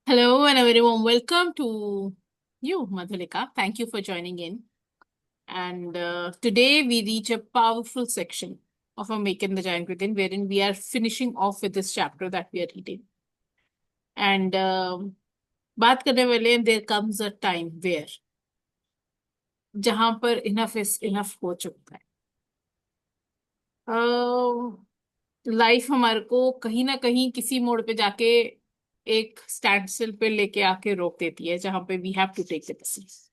Hello and a very warm welcome to you, Madhulika. Thank you for joining in. And today we reach a powerful section of Making the Giant Within, wherein we are finishing off with this chapter that we are reading. And बात करने वाले हैं, there comes a time where जहां पर enough is enough हो चुका है. Life हमारे को कहीं ना कहीं किसी मोड़ पे जाके एक स्टैंड स्टिल पे लेके आके रोक देती है, जहां पे we have to take the decision.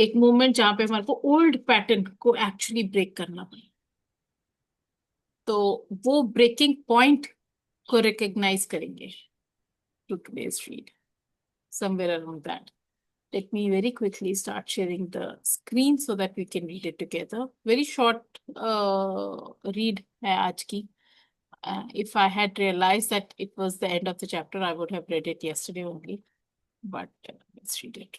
एक मोमेंट जहां पे हमारे को ओल्ड पैटर्न को एक्चुअली ब्रेक करना पड़े. तो वो ब्रेकिंग पॉइंट को रिकॉग्नाइज करेंगे to today's read somewhere around that. Let me very quickly start sharing the screen so that we can read it together. Very short read है आज की. If I had realized that it was the end of the chapter, I would have read it yesterday only. But let's read it.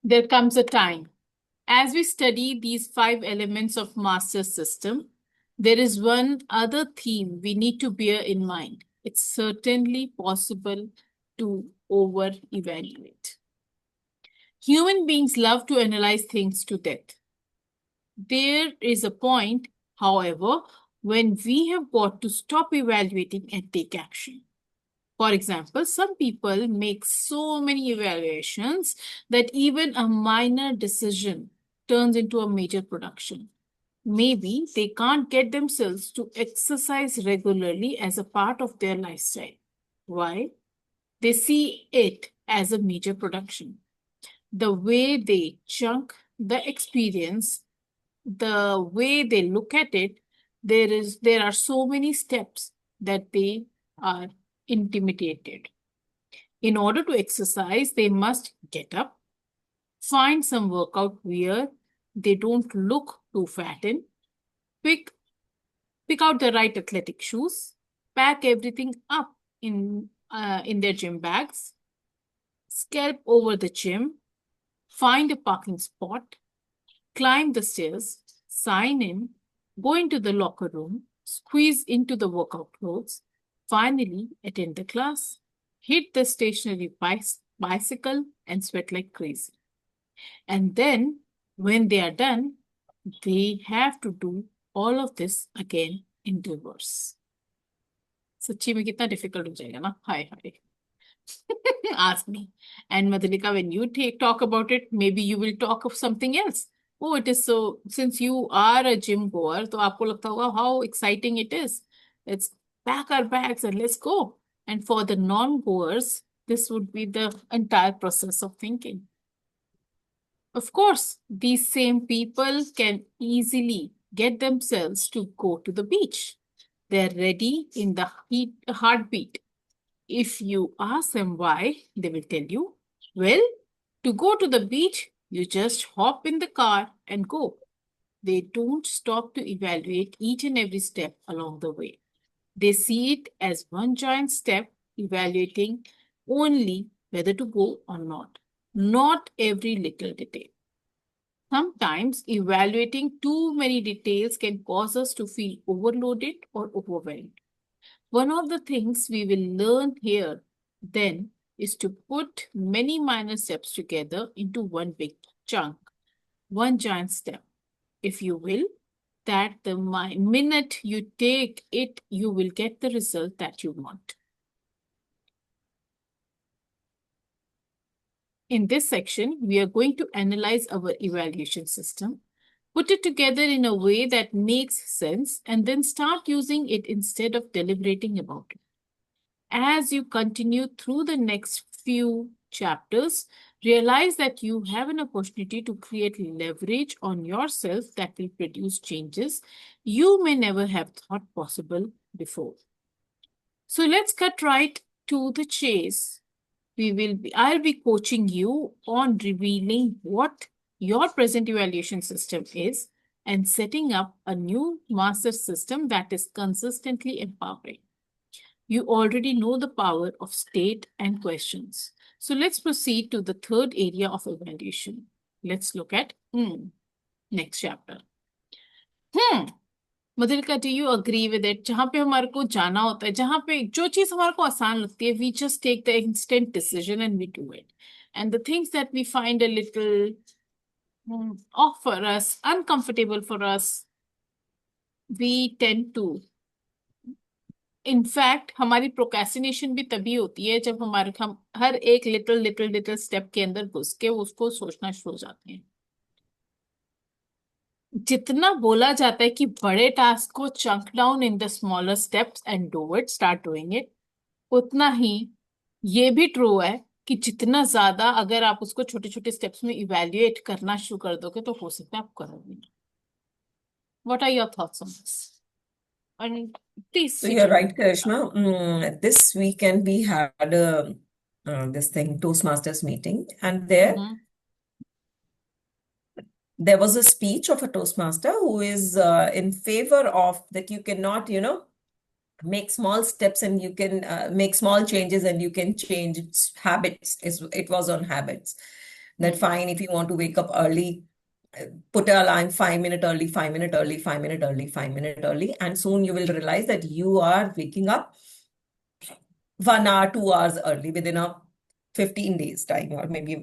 There comes a time. As we study these 5 elements of master system, there is one other theme we need to bear in mind. It's certainly possible to over-evaluate. Human beings love to analyze things to death. There is a point, however, when we have got to stop evaluating and take action. For example, some people make so many evaluations that even a minor decision turns into a major production. Maybe they can't get themselves to exercise regularly as a part of their lifestyle. Why? They see it as a major production. The way they chunk the experience, the way they look at it, there are so many steps that they are intimidated. In order to exercise, they must get up, find some workout wear they don't look too fat in, pick out the right athletic shoes, pack everything up in their gym bags, scalp over the gym, find a parking spot, climb the stairs, sign in, go into the locker room, squeeze into the workout clothes, finally attend the class, hit the stationary bicycle, and sweat like crazy. And then, when they are done, they have to do all of this again in reverse. सच्ची में कितना difficult हो जाएगा ना. हाय हाय. Ask me. And Madhulika, when you talk about it, maybe you will talk of something else. Oh, it is so, since you are a gym goer, तो आपको लगता होगा how exciting it is. Let's pack our bags and let's go. And for the non-goers, this would be the entire process of thinking. Of course, these same people can easily get themselves to go to the beach. They're ready in the heartbeat. If you ask them why, they will tell you, well, to go to the beach, you just hop in the car and go. They don't stop to evaluate each and every step along the way. They see it as one giant step, evaluating only whether to go or not every little detail. Sometimes evaluating too many details can cause us to feel overloaded or overwhelmed. One of the things we will learn here then is to put many minor steps together into one big chunk, one giant step. If you will, that the minute you take it, you will get the result that you want. In this section, we are going to analyze our evaluation system, put it together in a way that makes sense, and then start using it instead of deliberating about it. As you continue through the next few chapters, realize that you have an opportunity to create leverage on yourself that will produce changes you may never have thought possible before. So let's cut right to the chase. I'll be coaching you on revealing what your present evaluation system is and setting up a new master system that is consistently empowering. You already know the power of state and questions. So let's proceed to the third area of evaluation. Let's look at next chapter. Madhulika, do you agree with it? जहां पे हमारे को जाना होता है, जहां पे जो चीज हमारे को आसान लगती है, we just take the instant decision and we do it. And the things that we find a little off for us, uncomfortable for us, we tend to. In fact हमारी प्रोक्रेस्टिनेशन भी तभी होती है जब हम हर एक लिटिल लिटिल लिटिल स्टेप के अंदर घुस के उसको सोचना शुरू हो जाते हैं. जितना बोला जाता है कि बड़े टास्क को chunk down in the smaller steps and do it, start doing it, उतना ही ये भी ट्रू है कि जितना ज्यादा अगर आप उसको छोटे छोटे स्टेप्स में इवेल्युएट करना शुरू कर दोगे तो हो सकता है आप करोगे. What are your thoughts on this? And please So switch you're on. right, Karishma. This weekend we had this thing Toastmasters meeting, and Mm-hmm. there was a speech of a Toastmaster who is in favor of that you cannot, make small steps and you can make small changes and you can change habits. It was on habits. That Mm. fine, if you want to wake up early, put a alarm 5 minutes early, 5 minutes early, 5 minutes early, 5 minutes early, and soon you will realize that you are waking up 1 hour, 2 hours early within a 15 days time, or maybe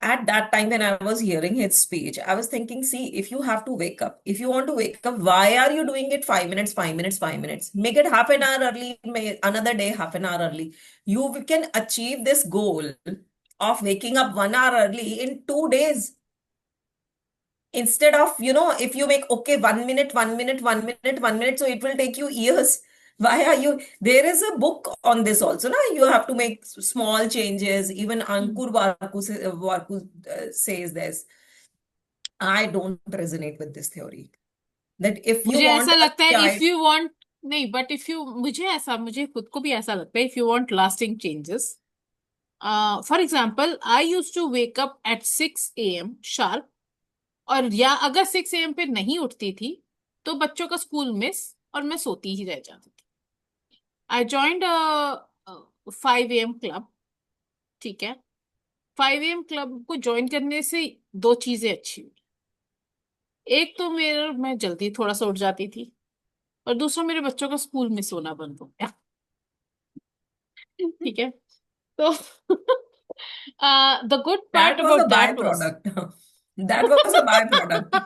at that time when I was hearing his speech, I was thinking, see, if you have to wake up, if you want to wake up, why are you doing it 5 minutes, 5 minutes, 5 minutes? Make it half an hour early, another day half an hour early. You can achieve this goal of waking up 1 hour early in 2 days. Instead of, if you make, okay, 1 minute, 1 minute, 1 minute, 1 minute, so it will take you years. Why are you? There is a book on this also. Now you have to make small changes. Even Mm. Ankur Warku says this. I don't resonate with this theory. That if you मुझे want ऐसा a लगता है child, if you want, नहीं, but if you, मुझे खुद को भी ऐसा लगता है, if you want lasting changes, for example I use to wake up at 6 AM sharp. और या अगर 6 AM पे नहीं उठती थी तो बच्चों का स्कूल मिस और मैं सोती ही रह जाती थी. I joined 5 AM club. ठीक है. 5 AM क्लब को ज्वाइन करने से दो चीजें अच्छी हुई. एक तो मैं जल्दी थोड़ा सा उठ जाती थी, और दूसरा मेरे बच्चों का स्कूल मिस होना बंद हो गया. ठीक है. तो the good part that was a about that was, byproduct. That was a byproduct.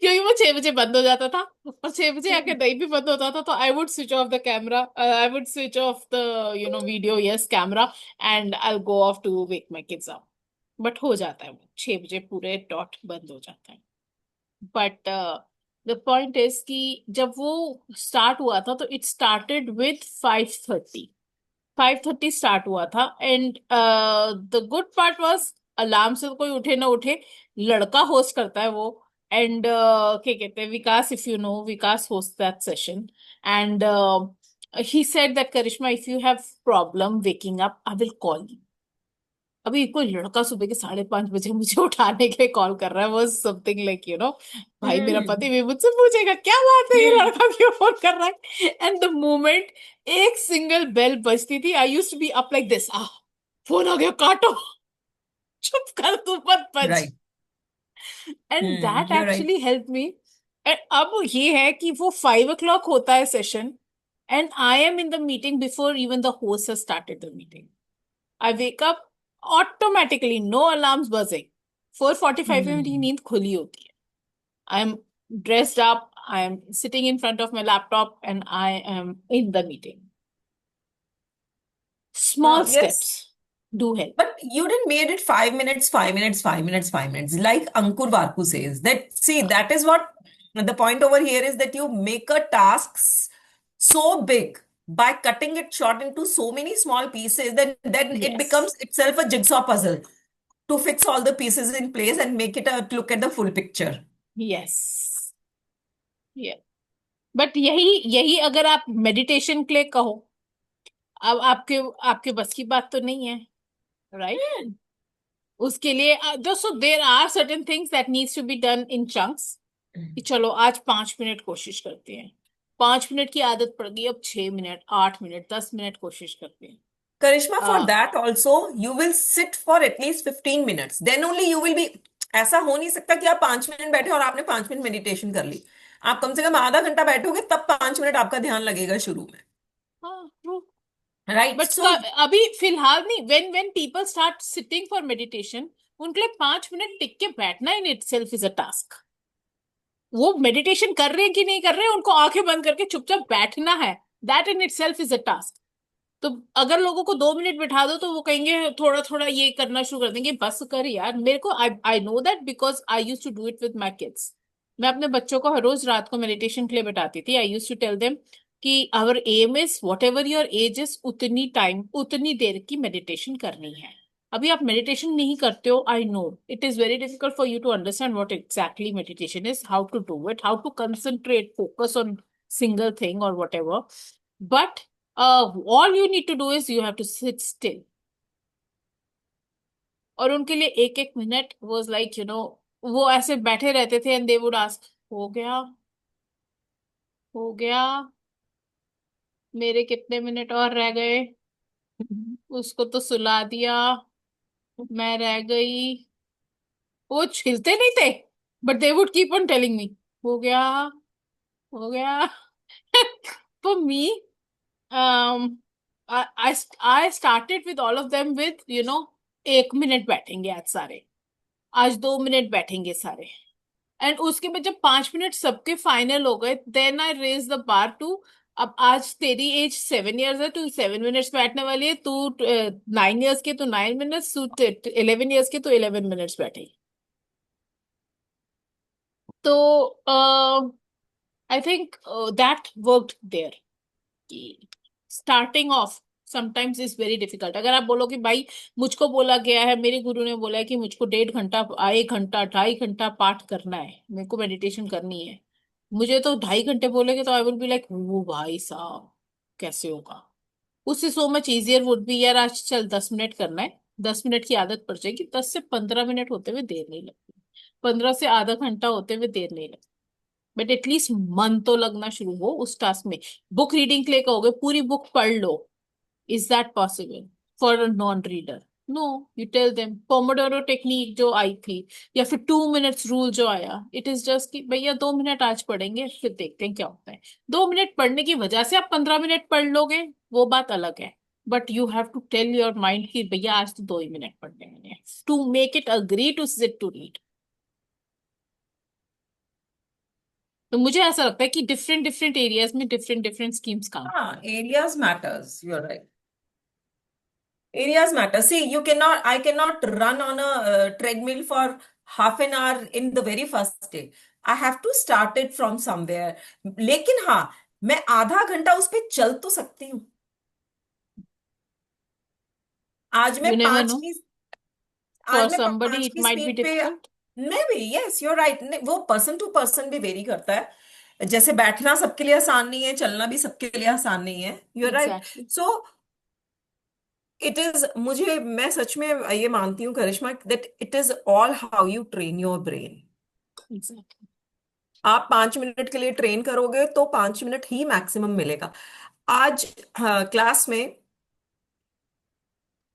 क्योंकि वो 6 बजे बंद हो जाता था, और 6 बजे आके नहीं भी बंद होता था तो I would switch off the camera, I would switch off the video, yes, camera, and I go off to wake my kids up. But हो जाता है वो 6 बजे पूरे डॉट बंद हो जाता है. बट द पॉइंट इज कि जब वो स्टार्ट हुआ था तो इट स्टार्टेड विथ 5:30. 5:30 स्टार्ट हुआ था. And the good part was, alarm से तो कोई उठे ना उठे, लड़का होस्ट करता है वो. एंड क्या कहते हैं, Vikas, if you know, Vikas host that session. And he said that Karishma, if you have problem waking up I will call you. अभी कोई लड़का सुबह के 5:30 बजे मुझे उठाने के लिए कॉल कर रहा है, वो समथिंग लाइक भाई मेरा पति भी मुझसे पूछेगा क्या बात है, ये लड़का क्यों फोन कर रहा है. एंड द मोमेंट एक सिंगल बेल बजती थी, I used to be up like this, phone आ गया, काटो, चुप कर, तू मत बज. Right. And that You're right. Actually help me. And अब ये है कि वो 5 o'clock होता है सेशन, and I am in the meeting before even the host has started the meeting. I wake up automatically, no alarms buzzing. 4:45 में मेरी Hmm. नींद खुली होती है. I am dressed up, I am sitting in front of my laptop, and I am in the meeting. Small Yes. steps do help. But you didn't made it 5 minutes, 5 minutes, 5 minutes, 5 minutes. Like Ankur Varku says, that see, that is what the point over here is, that you make a task so big by cutting it short into so many small pieces, then it becomes Yes. itself a jigsaw puzzle to fix all the pieces in place and make it a look at the full picture. Yes. Yeah. But यही यही अगर आप meditation के लिए कहो, अब आपके आपके बस की बात तो नहीं है, राइट? उसके लिए दोस्तों, there are certain things that needs to be done in chunks. कि चलो आज 5 मिनट कोशिश करते हैं. 5 मिनट की आदत पड़ गई, अब 6 मिनट, 8 मिनट, 10 मिनट कोशिश करते हैं. Karishma, for uh, that also, you will sit for at least 15 minutes. Then only you will be. ऐसा हो नहीं सकता कि आप 5 मिनट बैठे और आपने 5 मिनट मेडिटेशन कर ली। आप कम से कम आधा घंटा बैठोगे तब 5 मिनट आपका ध्यान लगेगा शुरू में। हाँ ट्रू। Right but so. अभी फिलहाल नहीं, when people start sitting for meditation, उनके लिए 5 मिनट टिक के बैठना in itself is a task. वो मेडिटेशन कर रहे हैं कि नहीं कर रहे हैं, उनको आंखें बंद करके चुपचाप बैठना है, that in itself is a task. तो अगर लोगों को 2 मिनट बिठा दो तो वो कहेंगे थोड़ा थोड़ा ये करना शुरू कर देंगे, बस कर यार मेरे को। I I know that because I use to do it with my kids. मैं अपने बच्चों को हर रोज रात को मेडिटेशन के लिए बैठाती थी। I use to tell them कि our aim is whatever your age is, उतनी टाइम उतनी देर की मेडिटेशन करनी है। अभी आप मेडिटेशन नहीं करते हो, I know it is very difficult for you to understand what exactly meditation is, how to do it, how to concentrate focus on single thing और whatever. But all you need to do is you have to sit still। और उनके लिए एक एक minute was like वो ऐसे बैठे रहते थे एंड दे वुड आस्क, हो गया, हो गया, मेरे कितने मिनट और रह गए, उसको तो सुला दिया, मैं रह गई। वो छिलते नहीं थे, but they would keep on telling me, हो गया, हो गया। For me, um, I started with all of them with 1 minute बैठेंगे आज सारे, आज 2 मिनट बैठेंगे सारे। एंड उसके बाद जब 5 मिनट सबके फाइनल हो गए, then I raise the bar too, अब आज तेरी एज 7 इयर्स है, तू 7 मिनट्स बैठने वाली है, तू 9 इयर्स के तो 9 मिनट्स, तू 11 इयर्स के तो 11 मिनट्स बैठे। तो I think that worked there, कि starting off sometimes is very difficult. अगर आप बोलो कि भाई मुझको बोला गया है, मेरे गुरु ने बोला है कि मुझको 1.5 घंटा, 1 घंटा, 2.5 घंटा पाठ करना है, मेरे को मेडिटेशन करनी है, मुझे तो 2.5 घंटे बोलेगे तो आई वुड बी लाइक, वो भाई साहब कैसे होगा। उससे so much easier would be, यार आज चल 10 मिनट करना है, 10 मिनट की आदत पड़ जाएगी, 10 से 15 मिनट होते हुए देर नहीं लगती, 15 से आधा घंटा होते हुए देर नहीं लगती। बट एटलीस्ट मन तो लगना शुरू हो उस टास्क में। बुक रीडिंग के लिए कहोगे पूरी बुक पढ़ लो, is that possible for a non reader? No. You tell them pomodoro technique जो आई थी, या फिर 2 मिनट्स रूल जो आया, इट इज जस्ट कि भैया 2 मिनट आज पढ़ेंगे फिर देखते हैं क्या होता है। 2 मिनट पढ़ने की वजह से आप 15 मिनट पढ़ लोगे, वो बात अलग है। But you have to tell your mind कि भैया आज तो 2 ही मिनट पढ़ने हैं, to make it agree to sit to read. तो मुझे ऐसा लगता है कि डिफरेंट डिफरेंट एरियाज में डिफरेंट डिफरेंट स्कीम्स काम हाँ, करती areas matters, you are right. Areas matter. See, I cannot run on a treadmill for half an hour in the very first day. I have to start it from somewhere. लेकिन हाँ, मैं आधा घंटा उस पे चल तो सकती हूँ। आज है। मैं यू नेवर पांच नो, की फॉर आज मैं समबडी पांच इट की माइट बी स्पीड पे। डिफिकल्ट। नहीं भी, यस यू आर राइट, वो पर्सन टू पर्सन भी वेरी करता है। जैसे बैठना सबके लिए आसान नहीं है, चलना भी सबके लिए आसान नहीं है, you are right. Exactly. So मैं सच में ये मानती हूँ Karishma, that it is all how you train your brain. Exactly. आप 5 मिनट के लिए ट्रेन करोगे तो 5 मिनट ही मैक्सिमम मिलेगा। आज क्लास में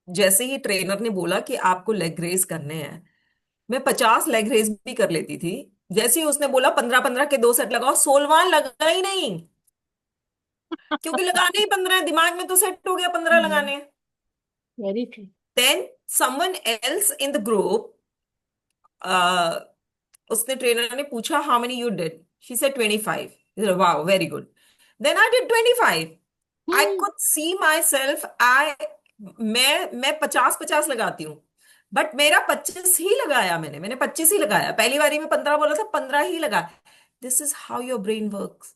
जैसे ही ट्रेनर ने बोला कि आपको लेग रेज करने हैं, मैं 50 लेग रेज भी कर लेती थी। जैसे ही उसने बोला 15-15 के 2 सेट लगाओ, 16वां लगा ही नहीं। क्योंकि लगाने ही 15 दिमाग में तो सेट हो गया 15 लगाने। Very true. Then someone else in the group, उसने ट्रेनर ने पूछा how many you did, she said 25। Wow very good. Then I did 25। I could see myself. मैं 50-50 लगाती हूँ, बट मेरा 25 ही लगाया, मैंने 25 ही लगाया। पहली बारी में 15 बोला था, 15 ही लगा। This is how your brain works.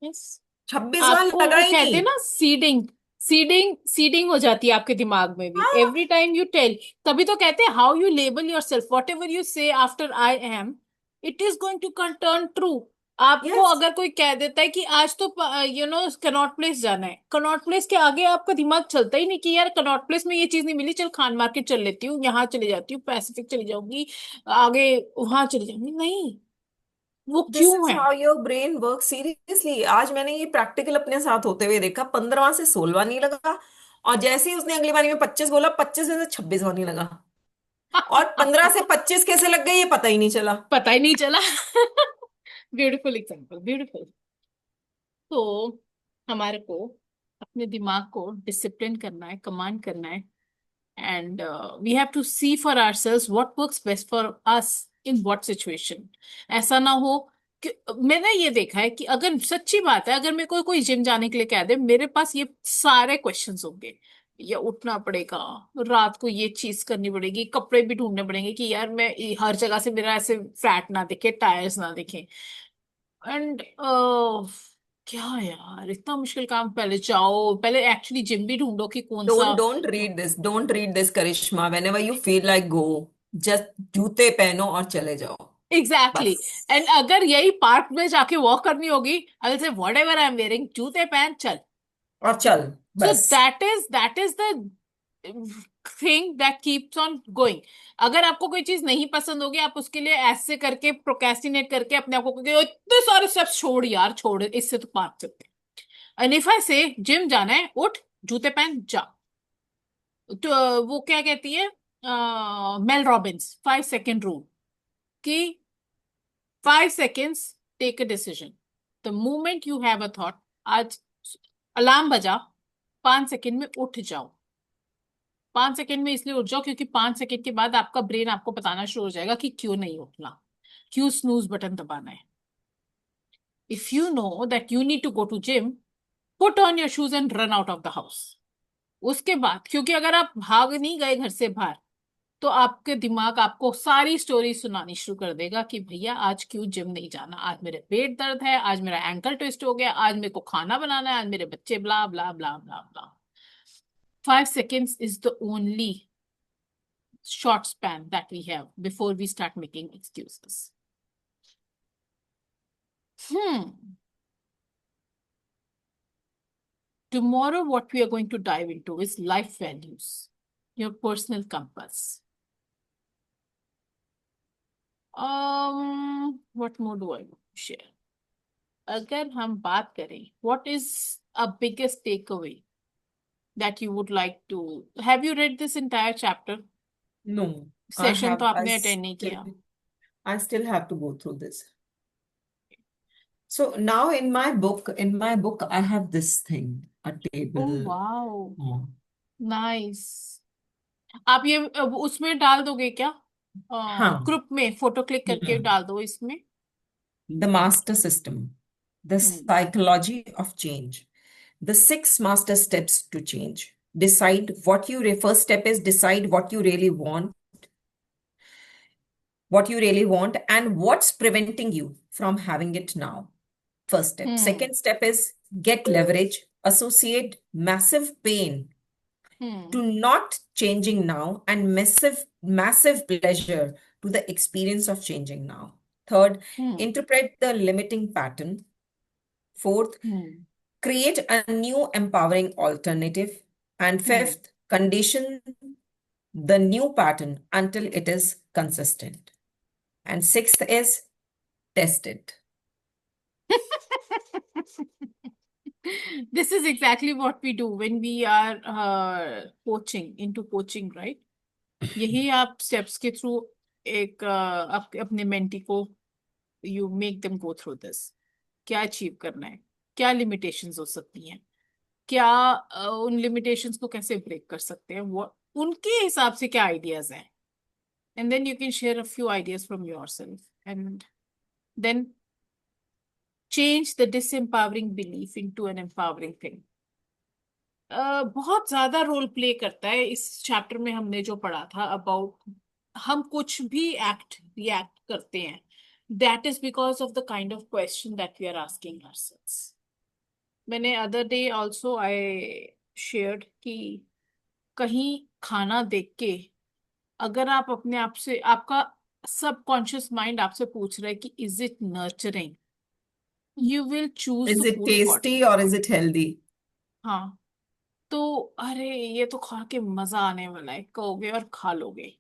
Yes. 26वां आपको लगा वो ही कहते नहीं। हैं ना, सीडिंग, सीडिंग हो जाती है आपके दिमाग में भी हाँ, एवरी टाइम यू टेल। तभी तो कहते हैं how you label yourself, whatever you say after I am, it is going to turn true. आपको यस। अगर कोई कह देता है कि आज तो कनॉट प्लेस जाना है, कनॉट प्लेस के आगे आपका दिमाग चलता ही नहीं कि यार कनॉट प्लेस में ये चीज नहीं मिली, चल खान मार्केट चल लेती हूँ, यहाँ चली जाती हूँ, पैसिफिक चली जाऊंगी, आगे वहां चली जाऊंगी, नहीं। वो दिस क्यों इज है? How your brain work. Seriously आज मैंने ये प्रैक्टिकल अपने साथ होते हुए देखा। 15वां से 16वां नहीं लगा, और जैसे ही उसने अगली बारी में 25 बोला, 25 में से 26वां नहीं लगा। और 15 से 25 कैसे लग गए ये पता ही नहीं चला। पता ही नहीं चला। Beautiful example, beautiful. तो हमारे को अपने दिमाग को डिसिप्लिन करना है, कमांड करना है, and we have to see for ourselves what works best for us in what situation. ऐसा ना हो कि मैंने ये देखा है कि अगर सच्ची बात है, अगर मेरे को कोई जिम जाने के लिए कह दे, मेरे पास ये सारे क्वेश्चंस होंगे। या उठना पड़ेगा, रात को ये चीज करनी पड़ेगी, कपड़े भी ढूंढने पड़ेंगे कि यार मैं हर जगह से मेरा ऐसे फैट ना दिखे, टायर्स ना दिखे। एंड क्या यार, इतना मुश्किल काम। पहले जाओ, पहले एक्चुअली जिम भी ढूंढो कि कौन सा। Don't read this Karishma. Whenever you feel like go, just जूते पहनो और चले जाओ। एग्जैक्टली बस। एंड अगर यही पार्क में जाके वॉक करनी होगी, I will say what ever I am wearing, जूते पहन चल। और चल। सो बस। That is the thing that keeps on going. अगर आपको कोई चीज नहीं पसंद होगी, आप उसके लिए ऐसे करके प्रोक्रेस्टिनेट करके अपने आप को कहोगे, "ओ, इतने सारे स्टेप्स छोड़ यार, छोड़, इससे तो पार्क चलते हैं।" एंड इफ आई से जिम जाना है, उठ, जूते पहन, जा। तो वो क्या कहती है, मेल रॉबिन्स 5 सेकेंड रूल, कि 5 seconds, take a decision. The moment you have a thought, आज अलार्म बजा, 5 सेकेंड में उठ जाओ। 5 सेकेंड में इसलिए उठ जाओ क्योंकि 5 सेकेंड के बाद आपका ब्रेन आपको बताना शुरू हो जाएगा कि क्यों नहीं उठना, क्यों स्नूज बटन दबाना है। If you know that you need to go to gym, put on your shoes and run out of the house. उसके बाद, क्योंकि अगर आप भाग नहीं गए घर से बाहर, तो आपके दिमाग आपको सारी स्टोरी सुनानी शुरू कर देगा कि भैया आज क्यों जिम नहीं जाना, आज मेरे पेट दर्द है, आज मेरा एंकल ट्विस्ट हो गया, आज मेरे को खाना बनाना है, आज मेरे बच्चे, ब्ला ब्ला ब्ला ब्ला ब्ला। 5 seconds is the only short span that we have before we start making excuses. Hmm. Tomorrow, what we are going to dive into is life values, your personal compass. What more do I want to share? अगर हम बात करें, what is a biggest takeaway that you would like to, have you read this entire chapter? No, I session तो have. आपने attend नहीं किया। I still have to go through this. So now in my book, I have this thing, a oh table. Wow, Oh. Nice. आप ये अब उसमें डाल दोगे क्या, हाँ. ग्रुप में फोटो क्लिक करके Hmm. डाल दो इसमें। The master system, the hmm. psychology of change, the 6 master steps to change. Decide what you first step is decide what you really want, and what's preventing you from having it now. First step. Hmm. Second step is get leverage, associate massive pain hmm. to not changing now and massive pleasure to the experience of changing now. Third, hmm. interpret the limiting pattern. Fourth, hmm. create a new empowering alternative. And hmm. fifth, condition the new pattern until it is consistent. And sixth is test it. This is exactly what we do when we are into coaching, right? यही आप steps के through एक अपने mentee को, you make them go through this. क्या achieve करना है, क्या लिमिटेशंस हो सकती हैं, क्या उन लिमिटेशंस को कैसे ब्रेक कर सकते हैं, वो उनके हिसाब से क्या आइडियाज हैं। And then you can share a few ideas from yourself, and then change the disempowering belief into an empowering thing. बहुत ज्यादा रोल प्ले करता है इस चैप्टर में। हमने जो पढ़ा था अबाउट, हम कुछ भी एक्ट रिएक्ट करते हैं, that is because of the kind of question that we are asking ourselves. मैंने other day also I shared कि कहीं खाना देख के, अगर आप अपने आप से, आपका सबकॉन्शियस माइंड आपसे पूछ रहा है कि is it nurturing, you will choose Is the it food tasty accordingly. or is it healthy? हाँ, तो अरे ये तो खा के मजा आने वाला है कहोगे और खा लोगे।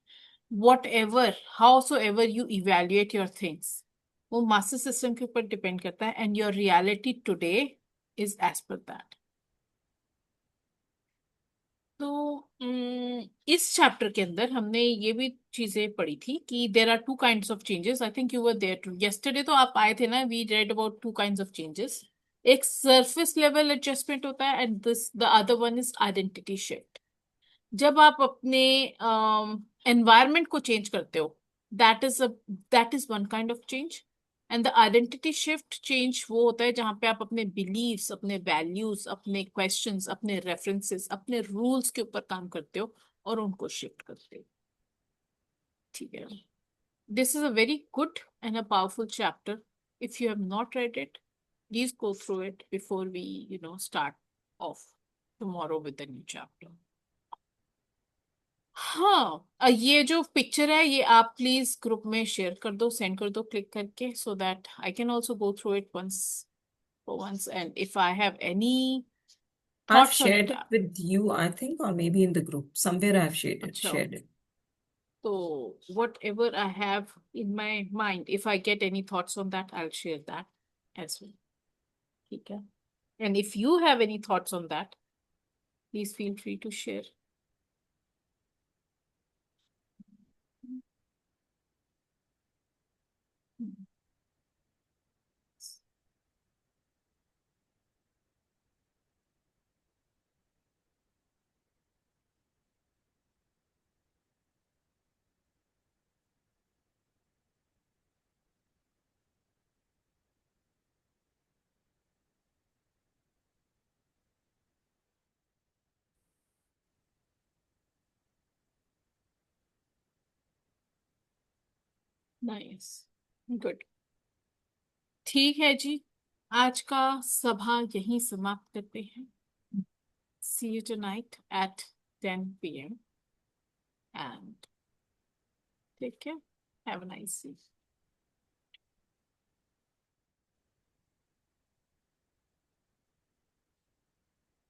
Whatever, howsoever you evaluate your things, वो मास्टर सिस्टम के ऊपर डिपेंड करता है, and your reality today is as per that. तो इस चैप्टर के अंदर हमने ये भी चीजें पढ़ी थी कि there are two kinds of changes. I think you were there too yesterday, तो आप आए थे ना। We read about two kinds of changes. एक सरफेस लेवल एडजस्टमेंट होता है and this the other one is identity shift. जब आप अपने एनवायरनमेंट को चेंज करते हो, that is a that is one kind of change. And the identity shift change वो होता है जहां पे आप अपने बिलीव्स, अपने वैल्यूज, अपने क्वेश्चंस, अपने रेफरेंसेस, अपने रूल्स के ऊपर काम करते हो और उनको शिफ्ट करते हो। ठीक है। This is a very good and a powerful chapter. If you have not read it, please go through it before we start off tomorrow with the new chapter. हाँ, ये जो पिक्चर है ये आप प्लीज ग्रुप में share कर दो, send कर दो क्लिक करके, so that I can also go through it once and if I have any I've thoughts on shared it that. with you, I think, or maybe in the group. Somewhere I've shared it. अच्छा, Shared it. so whatever I have in my mind, if I get any thoughts on that, I'll share that as well. ठीक है? And if you have any thoughts on that, please feel free to share. Nice. Good. ठीक है जी, आज का सभा यहीं समाप्त करते हैं। See you tonight at 10 p.m. and take care. Have a nice day.